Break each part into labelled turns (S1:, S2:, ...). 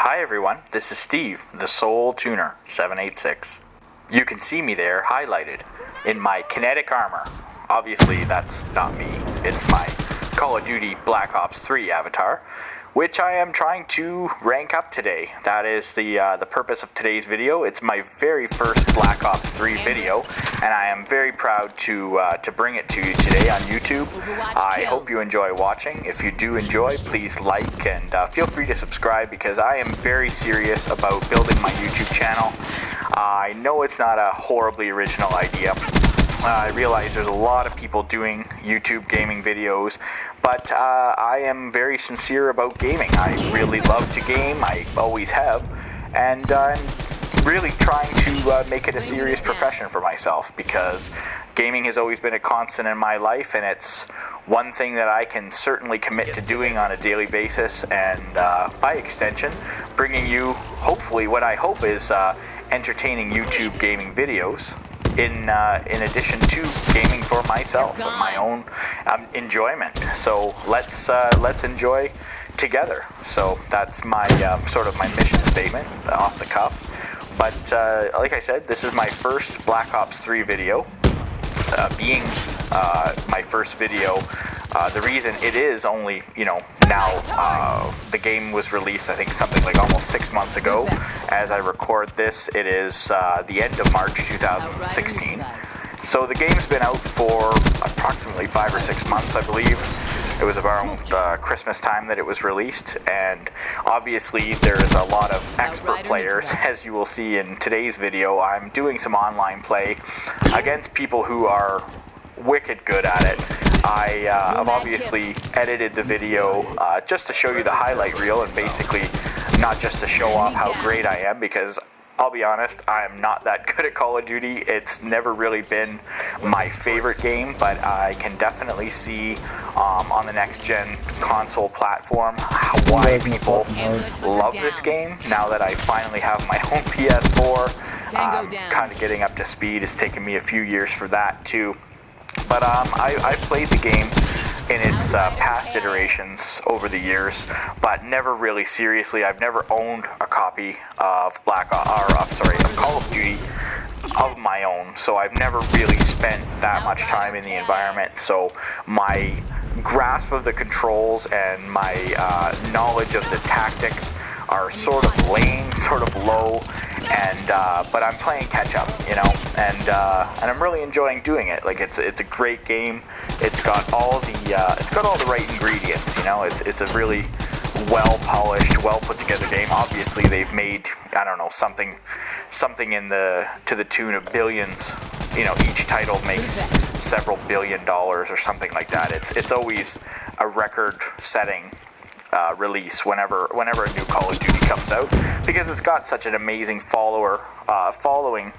S1: Hi everyone, this is Steve, the Soul Tuner 786. You can see me there highlighted in my kinetic armor. Obviously that's not me, it's my Call of Duty Black Ops 3 avatar, which I am trying to rank up today. That is the purpose of today's video. It's my very first Black Ops 3 video, and I am very proud to bring it to you today on YouTube. I hope you enjoy watching. If you do enjoy, please like and feel free to subscribe, because I am very serious about building my YouTube channel. I know it's not a horribly original idea. I realize there's a lot of people doing YouTube gaming videos, but I am very sincere about gaming. I really love to game, I always have, and I'm really trying to make it a serious profession for myself, because gaming has always been a constant in my life, and it's one thing that I can certainly commit to doing on a daily basis, and by extension, bringing you, hopefully, what I hope is entertaining YouTube gaming videos. In addition to gaming for myself and my own enjoyment. So let's enjoy together. So that's my sort of my mission statement off the cuff. But like I said, this is my first Black Ops 3 video. Being my first video, the reason it is only, now the game was released, I think something like almost 6 months ago. As I record this, it is the end of March 2016. So the game's been out for approximately 5 or 6 months, I believe. It was around Christmas time that it was released, and obviously there's a lot of expert players, as you will see in today's video. I'm doing some online play against people who are wicked good at it. I've obviously edited the video just to show you the highlight reel, and basically not just to show off how great I am, because I'll be honest, I'm not that good at Call of Duty. It's never really been my favorite game, but I can definitely see on the next-gen console platform why people love this game. Now that I finally have my own PS4, kind of getting up to speed. It's taken me a few years for that too. But I've played the game in its past iterations over the years, but never really seriously. I've never owned a copy of Call of Duty of my own, so I've never really spent that much time in the environment. So my grasp of the controls and my knowledge of the tactics are sort of lame, sort of low, and but I'm playing catch up, and I'm really enjoying doing it. Like it's a great game. It's got all the right ingredients. It's a really well polished, well put together game. Obviously, they've made something to the tune of billions. Each title makes several $1 billion or something like that. It's always a record-setting release whenever a new Call of Duty comes out, because it's got such an amazing following,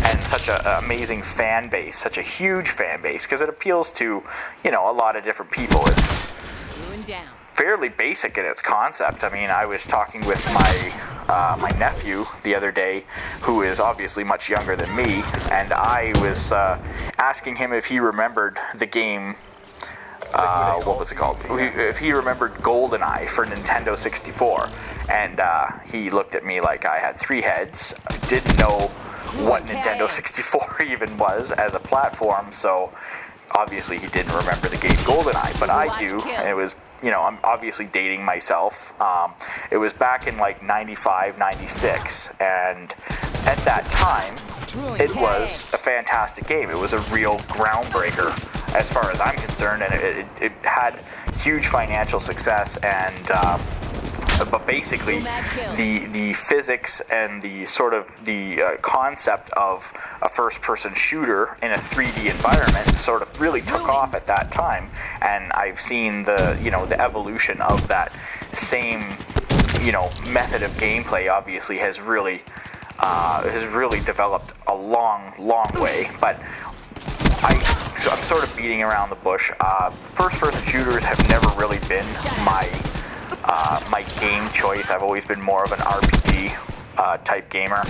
S1: and such an amazing fan base, such a huge fan base, because it appeals to a lot of different people. It's fairly basic in its concept. I mean, I was talking with my nephew the other day, who is obviously much younger than me, and I was asking him if he remembered the game. What was it called? If he remembered GoldenEye for Nintendo 64, and he looked at me like I had 3 heads, didn't know what Nintendo 64 even was as a platform, so obviously he didn't remember the game GoldenEye, but I do, and it was, I'm obviously dating myself. It was back in like 95, 96, and at that time, it was a fantastic game. It was a real groundbreaker as far as I'm concerned, and it had huge financial success, and but basically the physics and the sort of the concept of a first-person shooter in a 3D environment sort of really took off at that time, and I've seen the evolution of that same method of gameplay. Obviously has really developed a long way, but I'm sort of beating around the bush. First-person shooters have never really been my game choice. I've always been more of an RPG type gamer.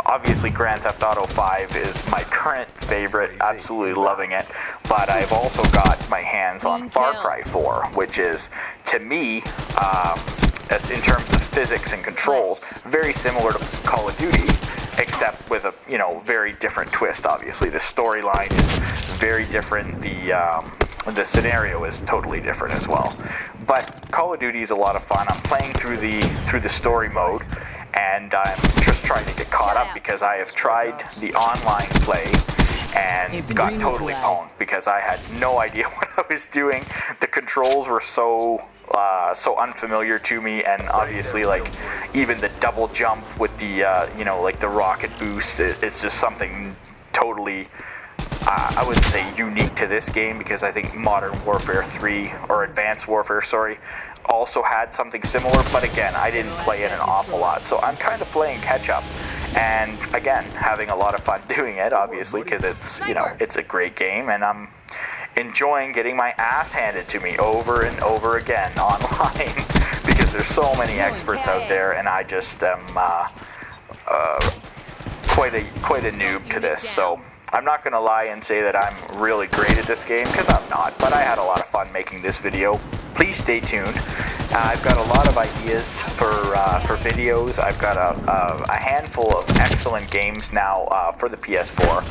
S1: Obviously, Grand Theft Auto 5 is my current favorite, absolutely loving it, but I've also got my hands on Far Cry 4, which is, to me, in terms of physics and controls, very similar to Call of Duty, except with a very different twist. Obviously, the storyline is very different. The scenario is totally different as well. But Call of Duty is a lot of fun. I'm playing through the story mode, and I'm just trying to get caught up because I have tried the online play and got totally pwned because I had no idea what I was doing. The controls were so unfamiliar to me, and obviously, like, even the double jump with the like the rocket boost, it's just something totally I wouldn't say unique to this game, because I think Modern Warfare 3 or Advanced Warfare, sorry, also had something similar, but again, I didn't play it an awful lot, so I'm kind of playing catch up, and again, having a lot of fun doing it, obviously, because it's it's a great game, and I'm enjoying getting my ass handed to me over and over again online because there's so many experts out there, and I just am quite a noob to this. So I'm not going to lie and say that I'm really great at this game, because I'm not, but I had a lot of fun making this video. Please stay tuned. I've got a lot of ideas for videos. I've got a handful of excellent games now for the PS4.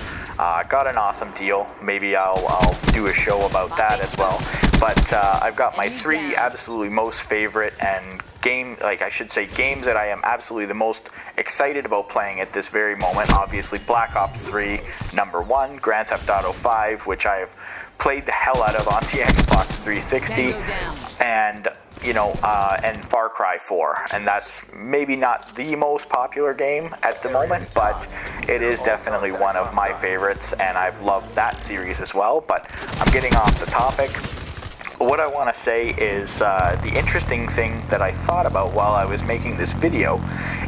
S1: Got an awesome deal. Maybe I'll do a show about that as well. But I've got my 3 absolutely most favorite and games that I am absolutely the most excited about playing at this very moment. Obviously, Black Ops 3, number 1, Grand Theft Auto 5, which I have played the hell out of on the Xbox 360, and and Far Cry 4, and that's maybe not the most popular game at the moment, but it is definitely one of my favorites, and I've loved that series as well. But I'm getting off the topic. What I want to say is the interesting thing that I thought about while I was making this video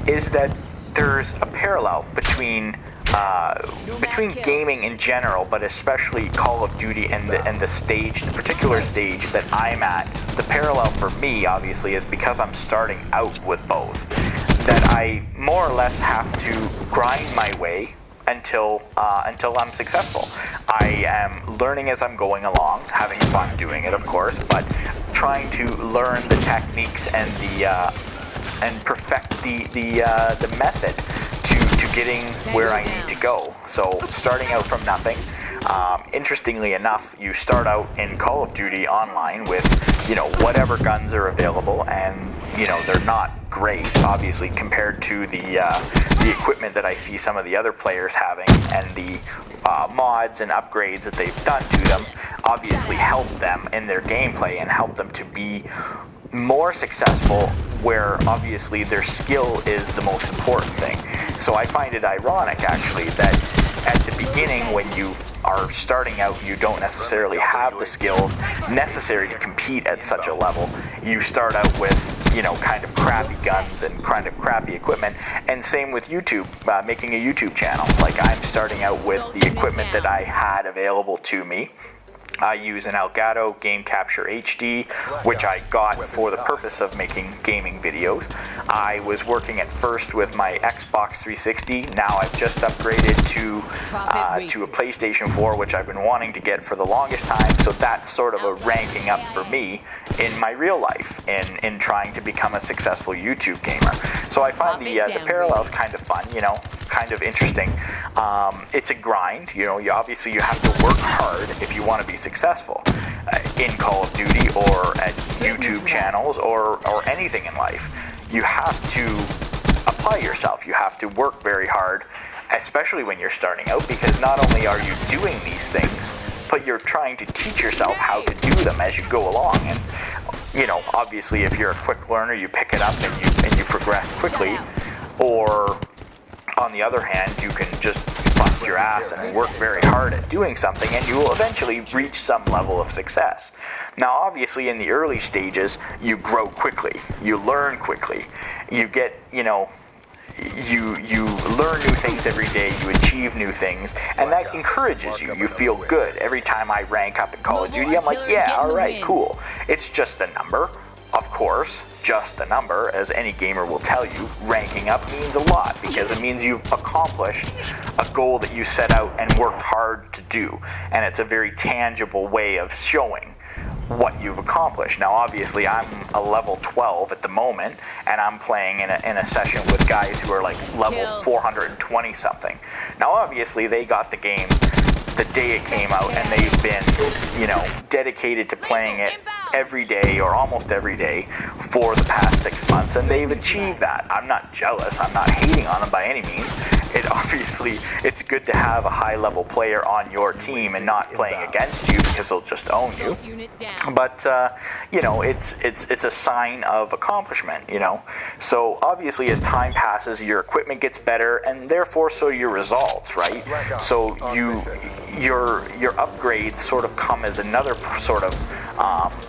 S1: is that there's a parallel between gaming in general, but especially Call of Duty and the particular stage that I'm at. The parallel for me, obviously, is because I'm starting out with both, that I more or less have to grind my way until I'm successful. I am learning as I'm going along, having fun doing it, of course, but trying to learn the techniques and and perfect the method to getting where I need to go. So starting out from nothing. Interestingly enough, you start out in Call of Duty Online with whatever guns are available, and they're not great, obviously, compared to the equipment that I see some of the other players having, and the mods and upgrades that they've done to them obviously help them in their gameplay and help them to be more successful, where obviously their skill is the most important thing. So I find it ironic, actually, that at the beginning, when you are starting out, you don't necessarily have the skills necessary to compete at such a level. You start out with, kind of crappy guns and kind of crappy equipment. And same with YouTube, making a YouTube channel. Like, I'm starting out with the equipment that I had available to me. I use an Elgato Game Capture HD, which I got for the purpose of making gaming videos. I was working at first with my Xbox 360. Now I've just upgraded to a PlayStation 4, which I've been wanting to get for the longest time. So that's sort of a ranking up for me in my real life in trying to become a successful YouTube gamer. So I find the parallels kind of fun, kind of interesting. It's a grind. You obviously you have to work hard if you want to be successful in Call of Duty or at YouTube channels or anything in life. You have to apply yourself. You have to work very hard, especially when you're starting out, because not only are you doing these things, but you're trying to teach yourself how to do them as you go along. And obviously, if you're a quick learner, you pick it up and you progress quickly. Or on the other hand, you can just bust your ass and work very hard at doing something, and you will eventually reach some level of success. Now, obviously, in the early stages, you grow quickly, you learn quickly, you get, you learn new things every day, you achieve new things, and that encourages you. You feel good. Every time I rank up in Call of Duty, I'm like, yeah, alright, cool. It's just a number. Of course, just a number, as any gamer will tell you. Ranking up means a lot, because it means you've accomplished a goal that you set out and worked hard to do, and it's a very tangible way of showing. what you've accomplished. Now, obviously, I'm a level 12 at the moment, and I'm playing in a session with guys who are like level 420 something. Now, obviously, they got the game the day it came out, and they've been, you know, dedicated to playing it every day or almost every day for the past 6 months, and they've achieved that. I'm not jealous. I'm not hating on them by any means. It's good to have a high-level player on your team and not playing against you, because they'll just own you. But you know, it's a sign of accomplishment. You know, so obviously as time passes, your equipment gets better, and therefore so your results, right? So your upgrades sort of come as another sort of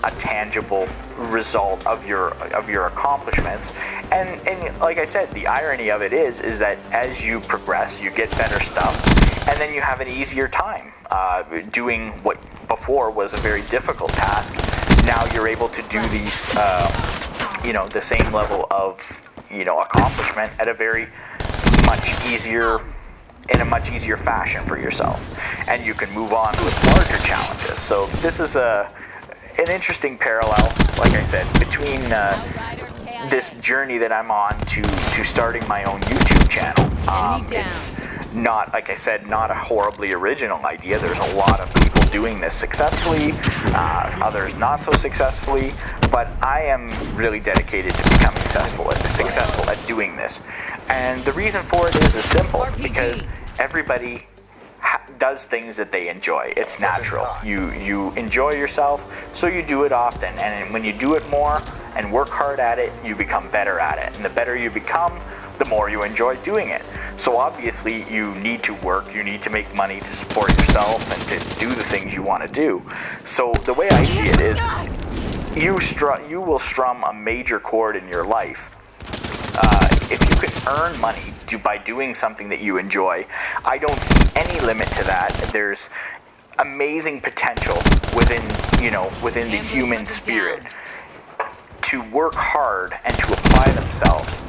S1: a tangible result of your accomplishments, and like I said, the irony of it is that as you progress, you get better stuff, and then you have an easier time doing what before was a very difficult task. Now you're able to do these, you know, the same level of, you know, accomplishment at a very much easier. In a much easier fashion for yourself, and you can move on with larger challenges. So this is an interesting parallel, like I said, between this journey that I'm on to starting my own YouTube channel. It's not, like I said, not a horribly original idea. There's a lot of people doing this successfully, others not so successfully, but I am really dedicated to becoming successful at doing this. And the reason for it is simple, because everybody does things that they enjoy. It's natural. You enjoy yourself, so you do it often. And when you do it more and work hard at it, you become better at it. And the better you become, the more you enjoy doing it. So obviously you need to work, you need to make money to support yourself and to do the things you want to do. So the way I see it is you will strum a major chord in your life. If you can earn money by doing something that you enjoy, I don't see any limit to that. There's amazing potential within the human spirit to work hard and to apply ourselves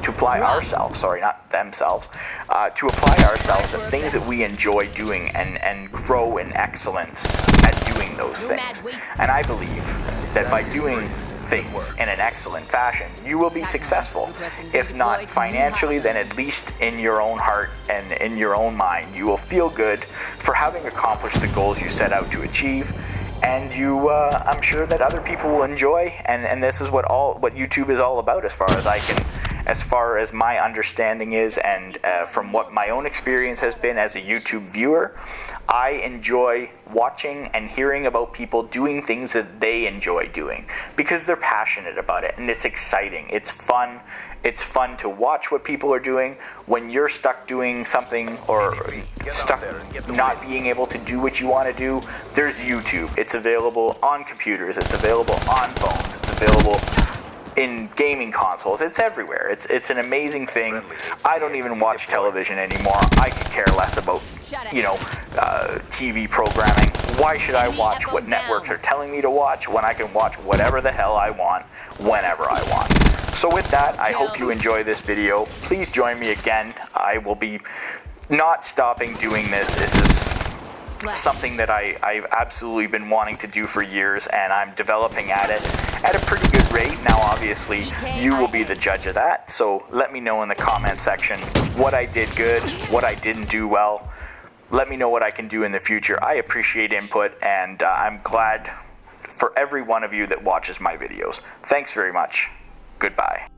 S1: to things that we enjoy doing and grow in excellence at doing those things. And I believe that by doing things in an excellent fashion, you will be successful. If not financially, then at least in your own heart and in your own mind, you will feel good for having accomplished the goals you set out to achieve. And I'm sure that other people will enjoy, and this is what YouTube is all about, as far as my understanding is, and from what my own experience has been as a YouTube viewer. I enjoy watching and hearing about people doing things that they enjoy doing because they're passionate about it, and it's exciting. It's fun. It's fun to watch what people are doing. When you're stuck doing something or stuck not being able to do what you want to do, there's YouTube. It's available on computers. It's available on phones. It's available in gaming consoles. It's everywhere. It's an amazing thing. I don't even watch television anymore. I could care less about, TV programming. Why should I watch what networks are telling me to watch when I can watch whatever the hell I want, whenever I want? So with that, I hope you enjoy this video. Please join me again. I will be not stopping doing this. This is something that I've absolutely been wanting to do for years, and I'm developing at it at a pretty good rate. Now, obviously, you will be the judge of that. So let me know in the comment section what I did good, what I didn't do well. Let me know what I can do in the future. I appreciate input, and I'm glad for every one of you that watches my videos. Thanks very much. Goodbye.